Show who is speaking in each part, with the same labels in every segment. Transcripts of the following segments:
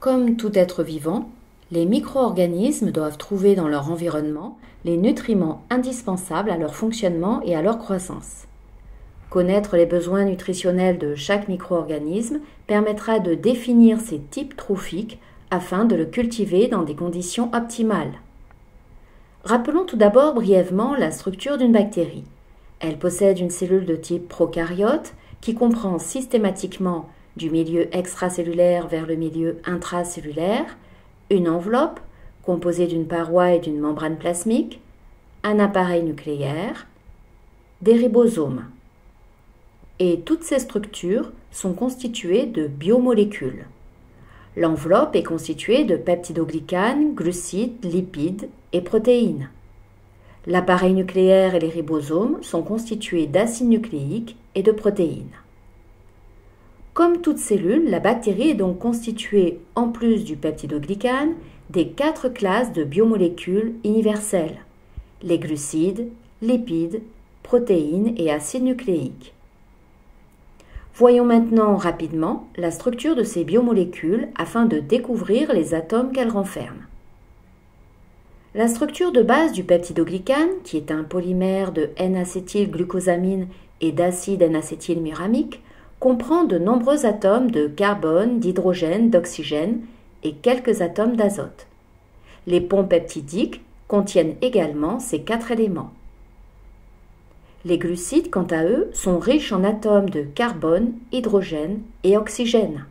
Speaker 1: Comme tout être vivant, les micro-organismes doivent trouver dans leur environnement les nutriments indispensables à leur fonctionnement et à leur croissance. Connaître les besoins nutritionnels de chaque micro-organisme permettra de définir ses types trophiques afin de le cultiver dans des conditions optimales. Rappelons tout d'abord brièvement la structure d'une bactérie. Elle possède une cellule de type prokaryote qui comprend systématiquement du milieu extracellulaire vers le milieu intracellulaire, une enveloppe composée d'une paroi et d'une membrane plasmique, un appareil nucléaire, des ribosomes. Et toutes ces structures sont constituées de biomolécules. L'enveloppe est constituée de peptidoglycanes, glucides, lipides et protéines. L'appareil nucléaire et les ribosomes sont constitués d'acides nucléiques et de protéines. Comme toute cellule, la bactérie est donc constituée, en plus du peptidoglycane, des 4 classes de biomolécules universelles, les glucides, lipides, protéines et acides nucléiques. Voyons maintenant rapidement la structure de ces biomolécules afin de découvrir les atomes qu'elles renferment. La structure de base du peptidoglycane, qui est un polymère de N-acétylglucosamine et d'acide N-acétylmuramique, comprend de nombreux atomes de carbone, d'hydrogène, d'oxygène et quelques atomes d'azote. Les ponts peptidiques contiennent également ces 4 éléments. Les glucides, quant à eux, sont riches en atomes de carbone, hydrogène et oxygène.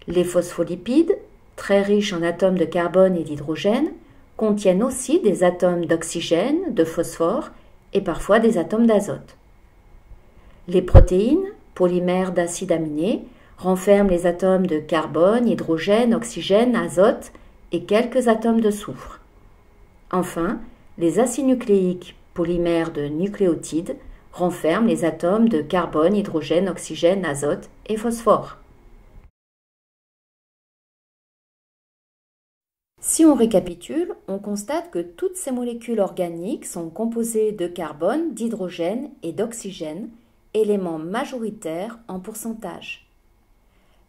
Speaker 1: Les phospholipides, très riches en atomes de carbone et d'hydrogène, contiennent aussi des atomes d'oxygène, de phosphore et parfois des atomes d'azote. Les protéines, polymères d'acides aminés, renferment les atomes de carbone, hydrogène, oxygène, azote et quelques atomes de soufre. Enfin, les acides nucléiques, polymères de nucléotides, renferment les atomes de carbone, hydrogène, oxygène, azote et phosphore. Si on récapitule, on constate que toutes ces molécules organiques sont composées de carbone, d'hydrogène et d'oxygène, éléments majoritaires en pourcentage.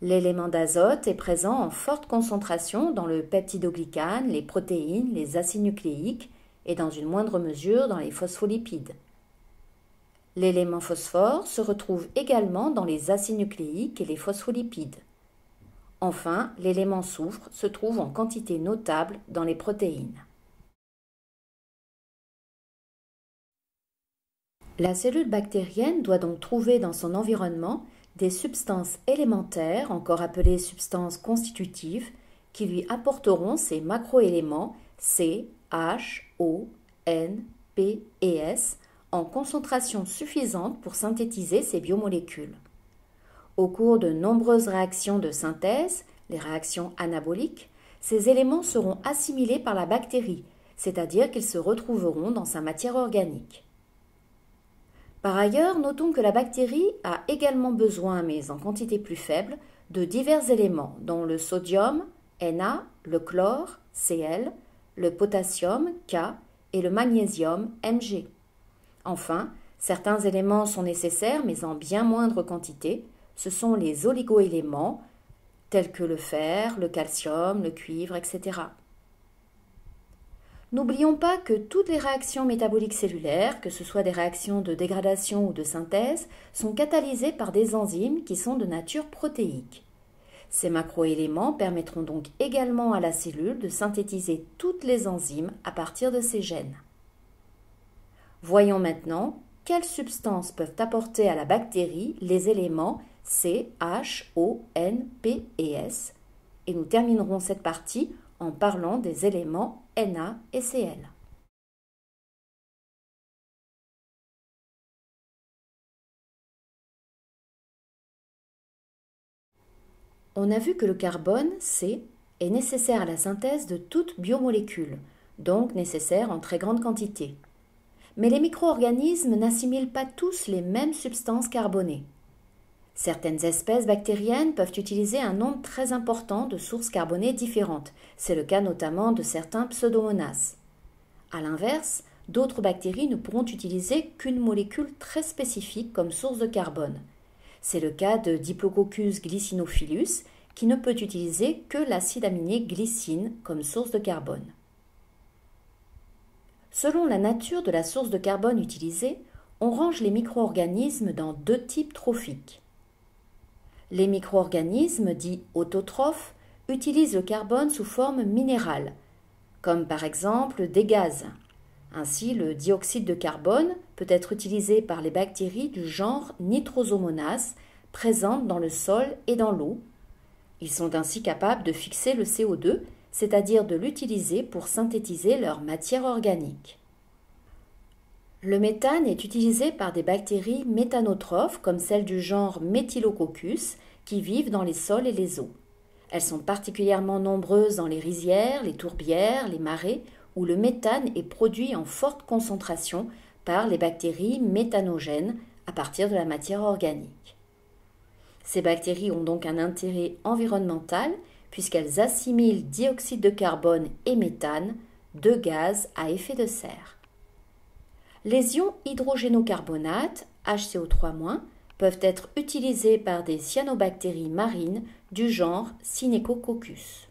Speaker 1: L'élément d'azote est présent en forte concentration dans le peptidoglycane, les protéines, les acides nucléiques et dans une moindre mesure dans les phospholipides. L'élément phosphore se retrouve également dans les acides nucléiques et les phospholipides. Enfin, l'élément soufre se trouve en quantité notable dans les protéines. La cellule bactérienne doit donc trouver dans son environnement des substances élémentaires, encore appelées substances constitutives, qui lui apporteront ces macroéléments C, H, O, N, P et S en concentration suffisante pour synthétiser ces biomolécules. Au cours de nombreuses réactions de synthèse, les réactions anaboliques, ces éléments seront assimilés par la bactérie, c'est-à-dire qu'ils se retrouveront dans sa matière organique. Par ailleurs, notons que la bactérie a également besoin, mais en quantité plus faible, de divers éléments, dont le sodium, Na, le chlore, Cl, le potassium, K, et le magnésium, Mg. Enfin, certains éléments sont nécessaires, mais en bien moindre quantité. Ce sont les oligoéléments, tels que le fer, le calcium, le cuivre, etc. N'oublions pas que toutes les réactions métaboliques cellulaires, que ce soit des réactions de dégradation ou de synthèse, sont catalysées par des enzymes qui sont de nature protéique. Ces macroéléments permettront donc également à la cellule de synthétiser toutes les enzymes à partir de ces gènes. Voyons maintenant quelles substances peuvent apporter à la bactérie les éléments C, H, O, N, P et S, et nous terminerons cette partie en parlant des éléments Na et Cl. On a vu que le carbone, C, est nécessaire à la synthèse de toute biomolécule, donc nécessaire en très grande quantité. Mais les micro-organismes n'assimilent pas tous les mêmes substances carbonées. Certaines espèces bactériennes peuvent utiliser un nombre très important de sources carbonées différentes. C'est le cas notamment de certains pseudomonas. A l'inverse, d'autres bactéries ne pourront utiliser qu'une molécule très spécifique comme source de carbone. C'est le cas de Diplococus glycinophilus qui ne peut utiliser que l'acide aminé glycine comme source de carbone. Selon la nature de la source de carbone utilisée, on range les micro-organismes dans deux types trophiques. Les micro-organismes dits autotrophes utilisent le carbone sous forme minérale, comme par exemple des gaz. Ainsi, le dioxyde de carbone peut être utilisé par les bactéries du genre Nitrosomonas présentes dans le sol et dans l'eau. Ils sont ainsi capables de fixer le CO2, c'est-à-dire de l'utiliser pour synthétiser leur matière organique. Le méthane est utilisé par des bactéries méthanotrophes comme celles du genre Methylococcus qui vivent dans les sols et les eaux. Elles sont particulièrement nombreuses dans les rizières, les tourbières, les marais où le méthane est produit en forte concentration par les bactéries méthanogènes à partir de la matière organique. Ces bactéries ont donc un intérêt environnemental puisqu'elles assimilent dioxyde de carbone et méthane, deux gaz à effet de serre. Les ions hydrogénocarbonates, HCO3-, peuvent être utilisés par des cyanobactéries marines du genre Synechococcus.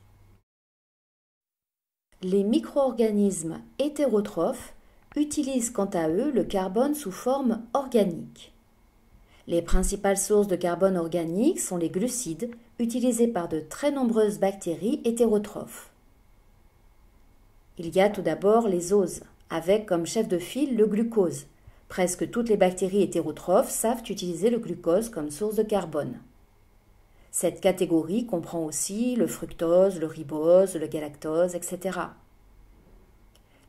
Speaker 1: Les micro-organismes hétérotrophes utilisent quant à eux le carbone sous forme organique. Les principales sources de carbone organique sont les glucides, utilisés par de très nombreuses bactéries hétérotrophes. Il y a tout d'abord les oses, avec comme chef de file le glucose. Presque toutes les bactéries hétérotrophes savent utiliser le glucose comme source de carbone. Cette catégorie comprend aussi le fructose, le ribose, le galactose, etc.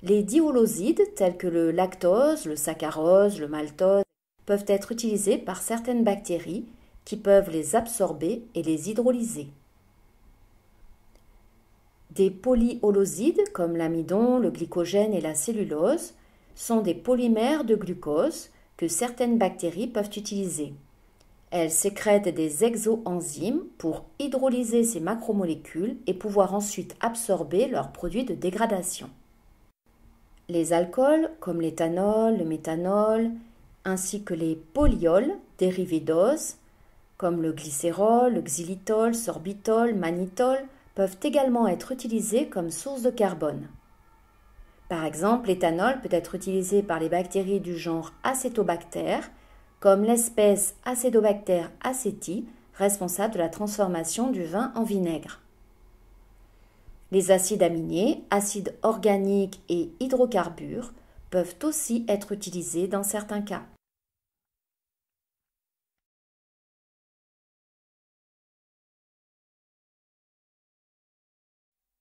Speaker 1: Les diholosides, tels que le lactose, le saccharose, le maltose, peuvent être utilisés par certaines bactéries qui peuvent les absorber et les hydrolyser. Des polyholosides, comme l'amidon, le glycogène et la cellulose, sont des polymères de glucose que certaines bactéries peuvent utiliser. Elles sécrètent des exoenzymes pour hydrolyser ces macromolécules et pouvoir ensuite absorber leurs produits de dégradation. Les alcools, comme l'éthanol, le méthanol, ainsi que les polyols dérivés d'ose, comme le glycérol, le xylitol, sorbitol, mannitol, peuvent également être utilisés comme source de carbone. Par exemple, l'éthanol peut être utilisé par les bactéries du genre Acetobacter, comme l'espèce Acidobacter aceti, responsable de la transformation du vin en vinaigre. Les acides aminés, acides organiques et hydrocarbures peuvent aussi être utilisés dans certains cas.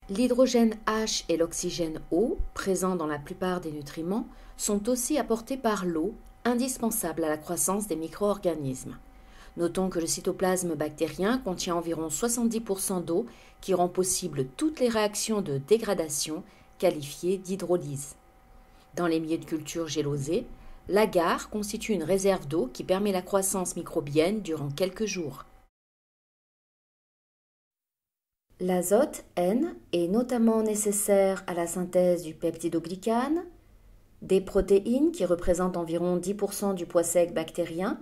Speaker 1: L'hydrogène H et l'oxygène O, présents dans la plupart des nutriments, sont aussi apportés par l'eau, indispensable à la croissance des micro-organismes. Notons que le cytoplasme bactérien contient environ 70% d'eau qui rend possible toutes les réactions de dégradation qualifiées d'hydrolyse. Dans les milieux de culture gélosés, l'agar constitue une réserve d'eau qui permet la croissance microbienne durant quelques jours. L'azote, N, est notamment nécessaire à la synthèse du peptidoglycane, des protéines qui représentent environ 10% du poids sec bactérien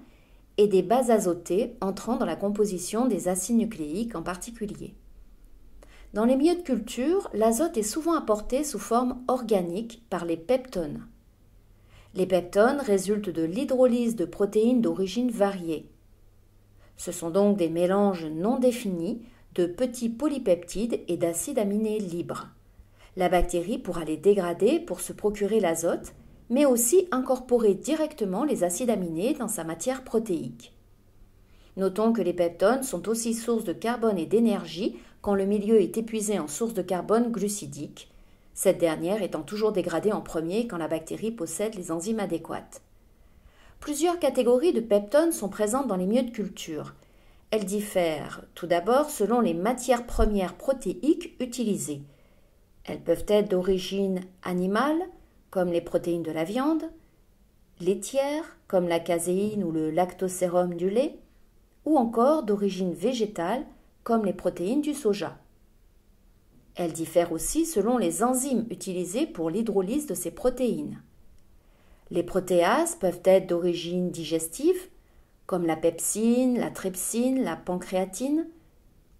Speaker 1: et des bases azotées entrant dans la composition des acides nucléiques en particulier. Dans les milieux de culture, l'azote est souvent apporté sous forme organique par les peptones. Les peptones résultent de l'hydrolyse de protéines d'origine variée. Ce sont donc des mélanges non définis de petits polypeptides et d'acides aminés libres. La bactérie pourra les dégrader pour se procurer l'azote, mais aussi incorporer directement les acides aminés dans sa matière protéique. Notons que les peptones sont aussi source de carbone et d'énergie quand le milieu est épuisé en source de carbone glucidique, cette dernière étant toujours dégradée en premier quand la bactérie possède les enzymes adéquates. Plusieurs catégories de peptones sont présentes dans les milieux de culture. Elles diffèrent tout d'abord selon les matières premières protéiques utilisées. Elles peuvent être d'origine animale, comme les protéines de la viande, laitière, comme la caséine ou le lactosérum du lait, ou encore d'origine végétale, comme les protéines du soja. Elles diffèrent aussi selon les enzymes utilisées pour l'hydrolyse de ces protéines. Les protéases peuvent être d'origine digestive, comme la pepsine, la trypsine, la pancréatine,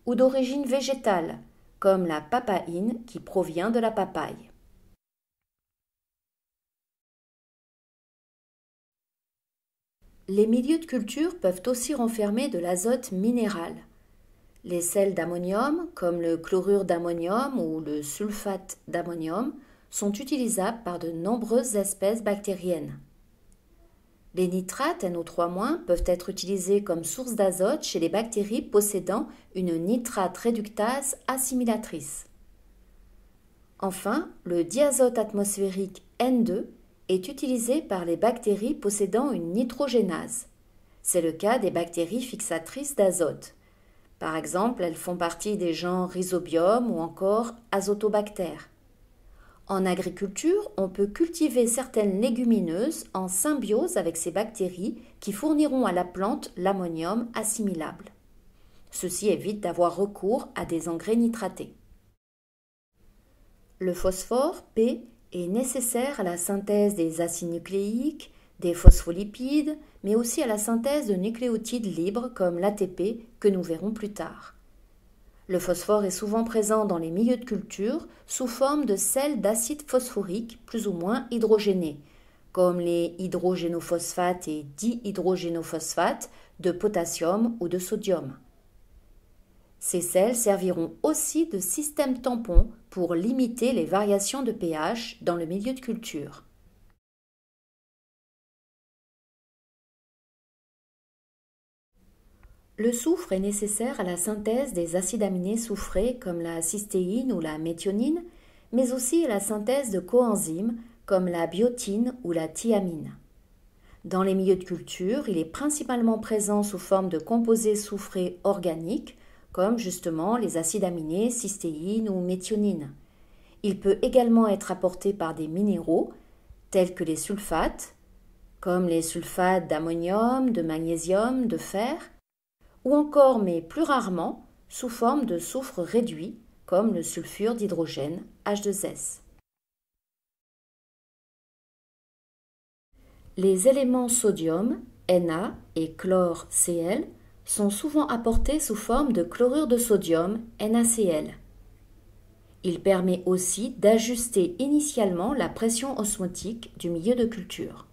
Speaker 1: ou d'origine végétale, comme la papaïne qui provient de la papaye. Les milieux de culture peuvent aussi renfermer de l'azote minéral. Les sels d'ammonium, comme le chlorure d'ammonium ou le sulfate d'ammonium, sont utilisables par de nombreuses espèces bactériennes. Les nitrates NO3- peuvent être utilisés comme source d'azote chez les bactéries possédant une nitrate réductase assimilatrice. Enfin, le diazote atmosphérique N2 est utilisé par les bactéries possédant une nitrogénase. C'est le cas des bactéries fixatrices d'azote. Par exemple, elles font partie des genres Rhizobium ou encore Azotobacter. En agriculture, on peut cultiver certaines légumineuses en symbiose avec ces bactéries qui fourniront à la plante l'ammonium assimilable. Ceci évite d'avoir recours à des engrais nitratés. Le phosphore, P, est nécessaire à la synthèse des acides nucléiques, des phospholipides, mais aussi à la synthèse de nucléotides libres comme l'ATP que nous verrons plus tard. Le phosphore est souvent présent dans les milieux de culture sous forme de sels d'acide phosphorique plus ou moins hydrogénés, comme les hydrogénophosphates et dihydrogénophosphates de potassium ou de sodium. Ces sels serviront aussi de système tampon pour limiter les variations de pH dans le milieu de culture. Le soufre est nécessaire à la synthèse des acides aminés soufrés comme la cystéine ou la méthionine, mais aussi à la synthèse de coenzymes comme la biotine ou la thiamine. Dans les milieux de culture, il est principalement présent sous forme de composés soufrés organiques, comme justement les acides aminés cystéine ou méthionine. Il peut également être apporté par des minéraux, tels que les sulfates, comme les sulfates d'ammonium, de magnésium, de fer, ou encore, mais plus rarement, sous forme de soufre réduit, comme le sulfure d'hydrogène H2S. Les éléments sodium, Na, et chlore, Cl, sont souvent apportés sous forme de chlorure de sodium, NaCl. Il permet aussi d'ajuster initialement la pression osmotique du milieu de culture.